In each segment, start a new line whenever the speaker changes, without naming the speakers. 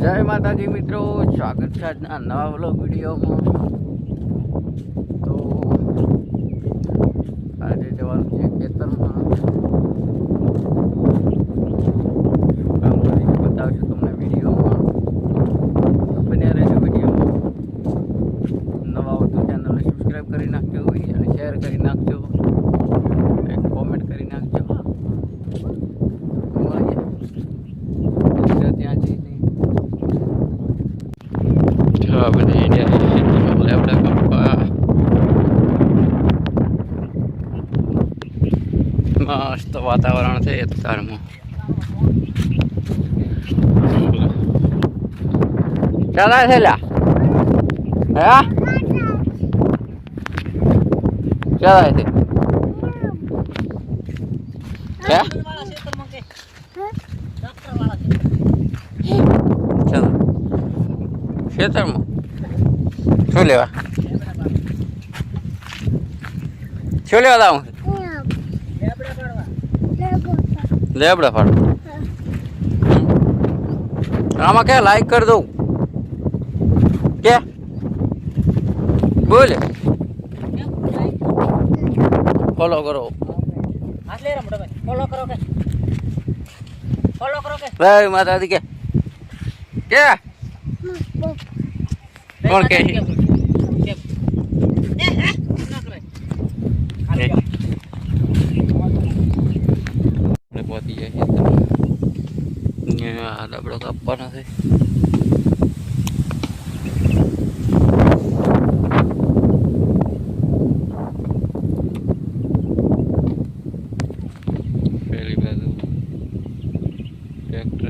જય માતાજી મિત્રો, સ્વાગત છે આજના નવા વ્લોગ વિડીયોમાં। તો આજે જવાનું છે ખેતરમાં, કામ કરીને બતાવશું તમને વિડીયોમાં। તો બન્યા રહેજો વિડીયોમાં। નવા હોય તો ચેનલને સબસ્ક્રાઈબ કરી નાખજો અને શેર કરી નાખજો, એક કોમેન્ટ કરી નાખજો। ત્યાં જઈને આપણે લેવડા કપા મસ્ત વાતાવરણ છે અત્યારમાં। ચાલે છે લ્યા, હે ચાલે છે ચાલો ખેતરમાં શું લેવા જાઉં? લેબડા ફાડવા। આમાં કે લાઈક કરી દઉં કે બોલે ફોલો કરો, જય માતાજી કે કોણ કે પહોંચી જાય લેબડો કાપવાનો છે। પેલી બાજુ ટ્રેક્ટર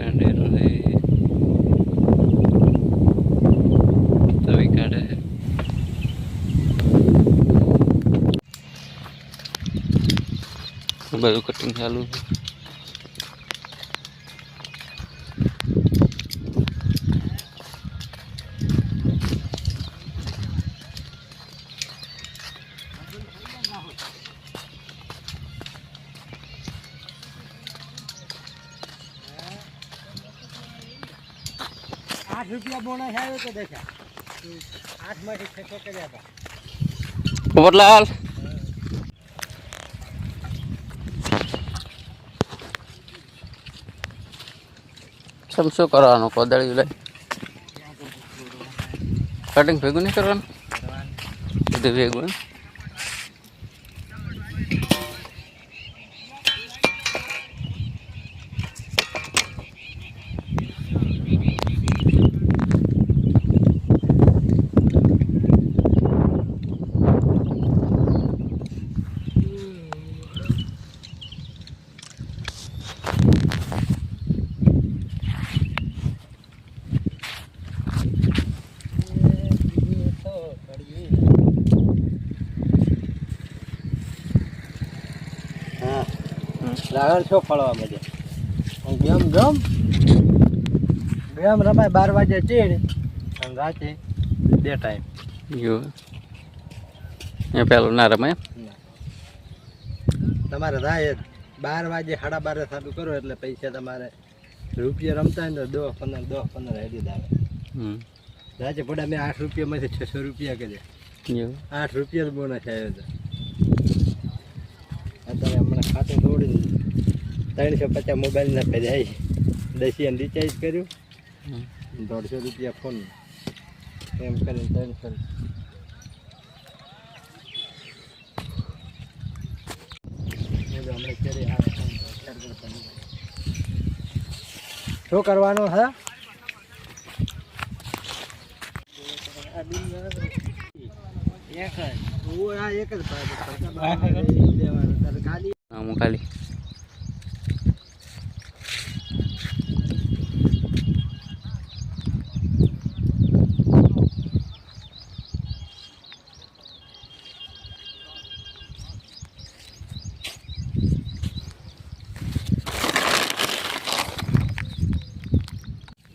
તવી કાઢે છે, બધું કટિંગ ચાલુ છે।
₹8 બોનસ આવ્યો તો દેખા 8 માંથી 600 કર્યા હતા।
પોપટલાલ શું કરવાનું? કોદાળી લઈ કટિંગ ભેગું નહીં કરવાનું, બધું ભેગું।
લાગણ છો ફળવા મજે ગમ ગમ ગમ રમાય 12 વાગે ચીડ અને રાતે 2 ટાઈમ
જો એ પેલું ના રમાય।
તમારે રાય 12 વાગે 12:30 ચાલુ કરો એટલે પૈસા તમારે રૂપિયા રમતા હોય તો 10-15 હેડી આવે। રાતે પડ્યા મેં 8 રૂપિયામાંથી 600 રૂપિયા કર્યા। 8 રૂપિયા બોનસ આવ્યો હતો। અત્યારે હમણાં ખાતું તોડી 350 મોબાઈલ ના કર્યા, 10 રિચાર્જ કર્યું, 150 રૂપિયા ફોન એમ કરીને 300। શું કરવાનું હા? એક જ
ખાલી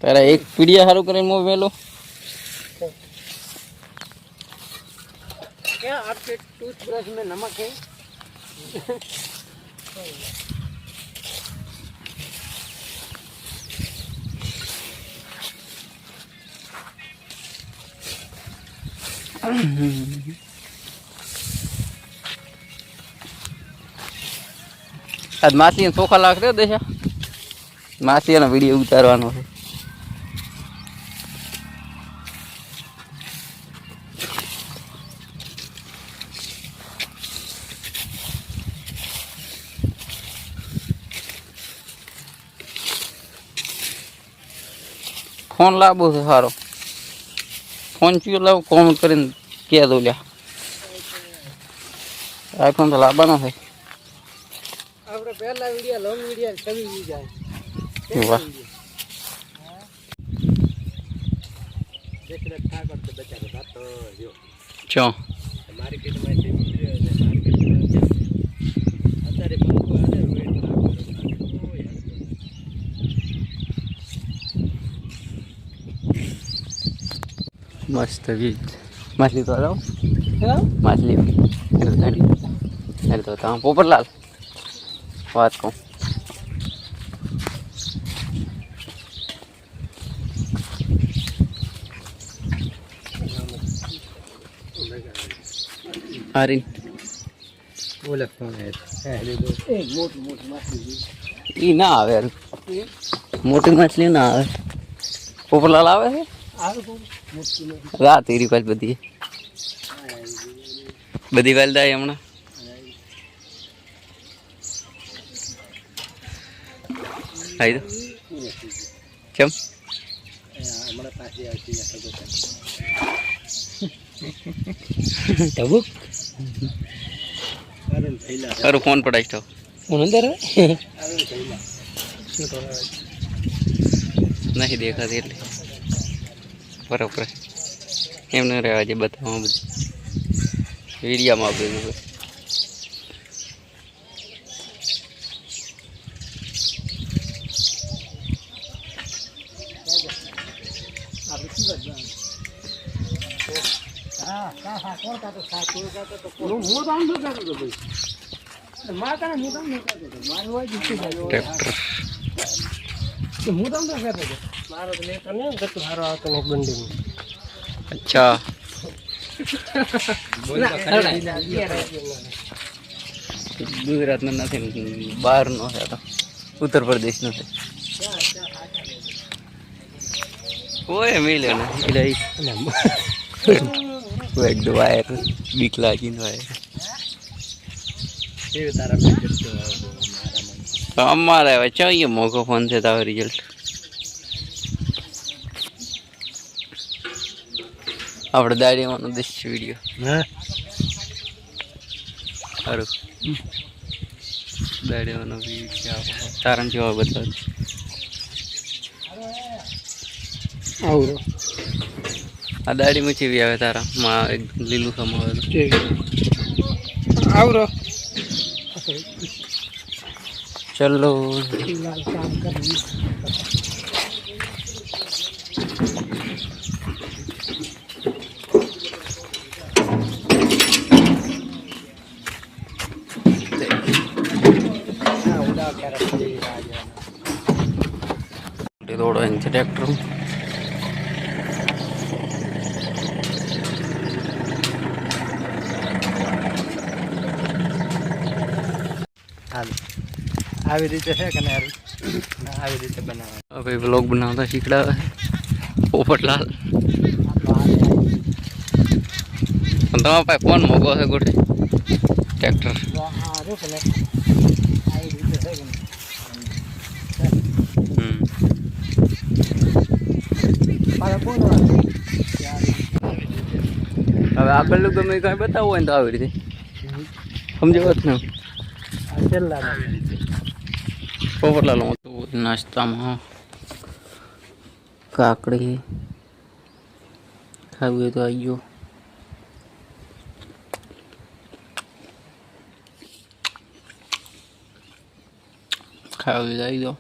તારા એક પીડિયા સારું કરીને મોબાઈલ
क्या आपके टूथब्रश में नमक है?
આજ માસી ચોખા લાખ રહ્યો દેશા માસી એનો વિડીયો ઉતારવાનો છે. ફોન લાવવો છે સારો ફોન ચિયો લાવો કોમેન્ટ કરીને કહે દો લ્યા આઈફોન તો લાવવાનો છે.
આપણે પહેલા વિડિયો લોંગ વિડિયો કમી જાય
વાહ
દેખને ઠાકર તો બચારો બાતો જો
ચો
માર્કેટમાં છે અત્યારે બંકો આને રોડ
મસ્ત વીજ માછલી તો લાવો માછલી અરે તો તમે પોપટલાલ વાત કહું આરી
બોલે કોણ હે એક મોટી માછલી
ઈ ના આવે યાર મોટી માછલી ના આવે પોપટલાલ આવે છે રાત એરી પાછ બધી વાલ થાય હમણાં આવી તો કેમ
હમણાં પાછી આવતી
ટબુક તારું ફોન પડાવીશ તો ફોન અંદર નહીં દેખાતી એટલે બરાબર એમને રહેવા છે બતાવવા બધું વિડીયામાં આપી દીધું અચ્છા ગુજરાતનો નથી બહારનો છે તો ઉત્તર પ્રદેશનો છે કોઈ મિલ્યો નથી એકદમ વાયર બીક લાગીને વાયર અમારે હવે ચાહીએ મોઘો ફોન છે તારો રિઝલ્ટ આપણે દાડીમાંનો દેશ વિડીયો સારું દાડીમાંનો વિડીયો તારણ જેવા બતાવે આ દાડીમાં ચેવી આવે તારા માં એકદમ લીલું સમાવે
આવરો
ચલો થોડો એમ છે ટ્રેક્ટર
આવી રીતે છે કે આવી રીતે બનાવવાનું
હવે વ્લોગ બનાવતા શીખડાવે પોપટલાલ તમારા પાસે ફોન મોગો છે ગોઠે ટ્રેક્ટર હવે આગળનું ગમે કઈ બતાવવું હોય ને તો આવી રીતે સમજો વાત ને પોપટલાલ નાસ્તામાં કાકડી ખાવી હોય તો આવી ગયો ખાવી તો આવી ગયો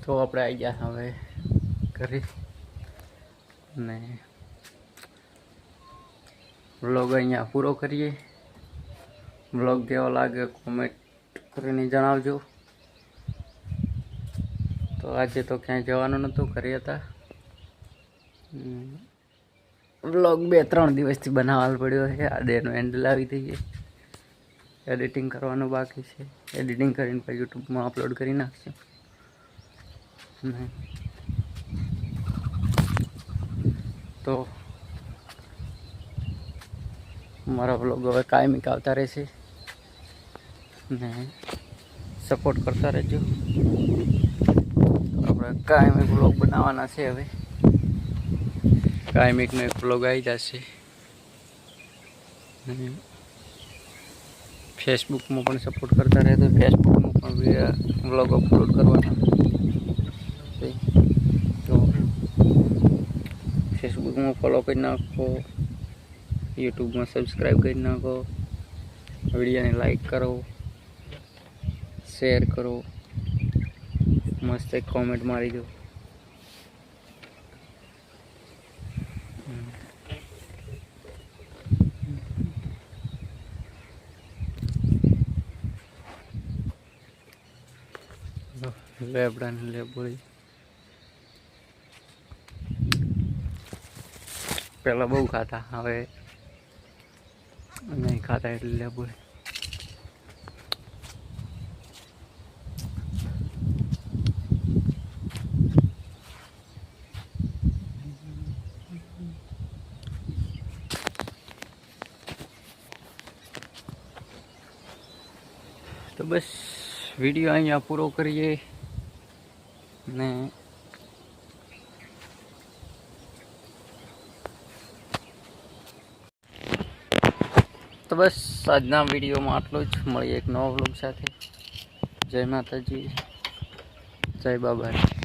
તો આપણે આવી ગયા હવે ઘરે ને વ્લોગ અહીંયા પૂરો કરીએ. વ્લોગ કેવો લાગે કોમેન્ટ કરીને જણાવજો. તો આજે તો ક્યાંય જવાનું નહોતું, ઘરે હતા. વ્લોગ 2-3 દિવસથી બનાવવાનો પડ્યો છે. આજે એનો એન્ડ લાવી દઈએ. એડિટિંગ કરવાનું બાકી છે. એડિટિંગ કરીને પછી યુટ્યુબમાં અપલોડ કરી નાખશું. તો મારા વ્લોગ હવે કાયમિક આવતા રહેશે ને સપોર્ટ કરતા રહેજો. આપણે કાયમિક વ્લોગ બનાવવાના છે. હવે કાયમિકનો એક વ્લોગ આવી જશે. ફેસબુકમાં પણ સપોર્ટ કરતા રહે તો ફેસબુકમાં પણ વ્લોગ અપલોડ કરવાના છે. તો ફેસબુકમાં ફોલો કરી નાખો, યુટ્યુબમાં સબસ્ક્રાઈબ કરી નાખો, વિડીયોને લાઈક કરો, શેર કરો, મસ્ત એક કોમેન્ટ મારી દો. લેબડાને લેબડી પહેલાં બહુ ખાતા, હવે નહીં ખાતા એટલે લેબડી. તો બસ વિડીયો અહીંયા પૂરો કરીએ ને તો બસ આજના વિડીયોમાં આટલું જ. મળીએ એક નવા વ્લોગ સાથે. જય માતાજી, જય બાબા.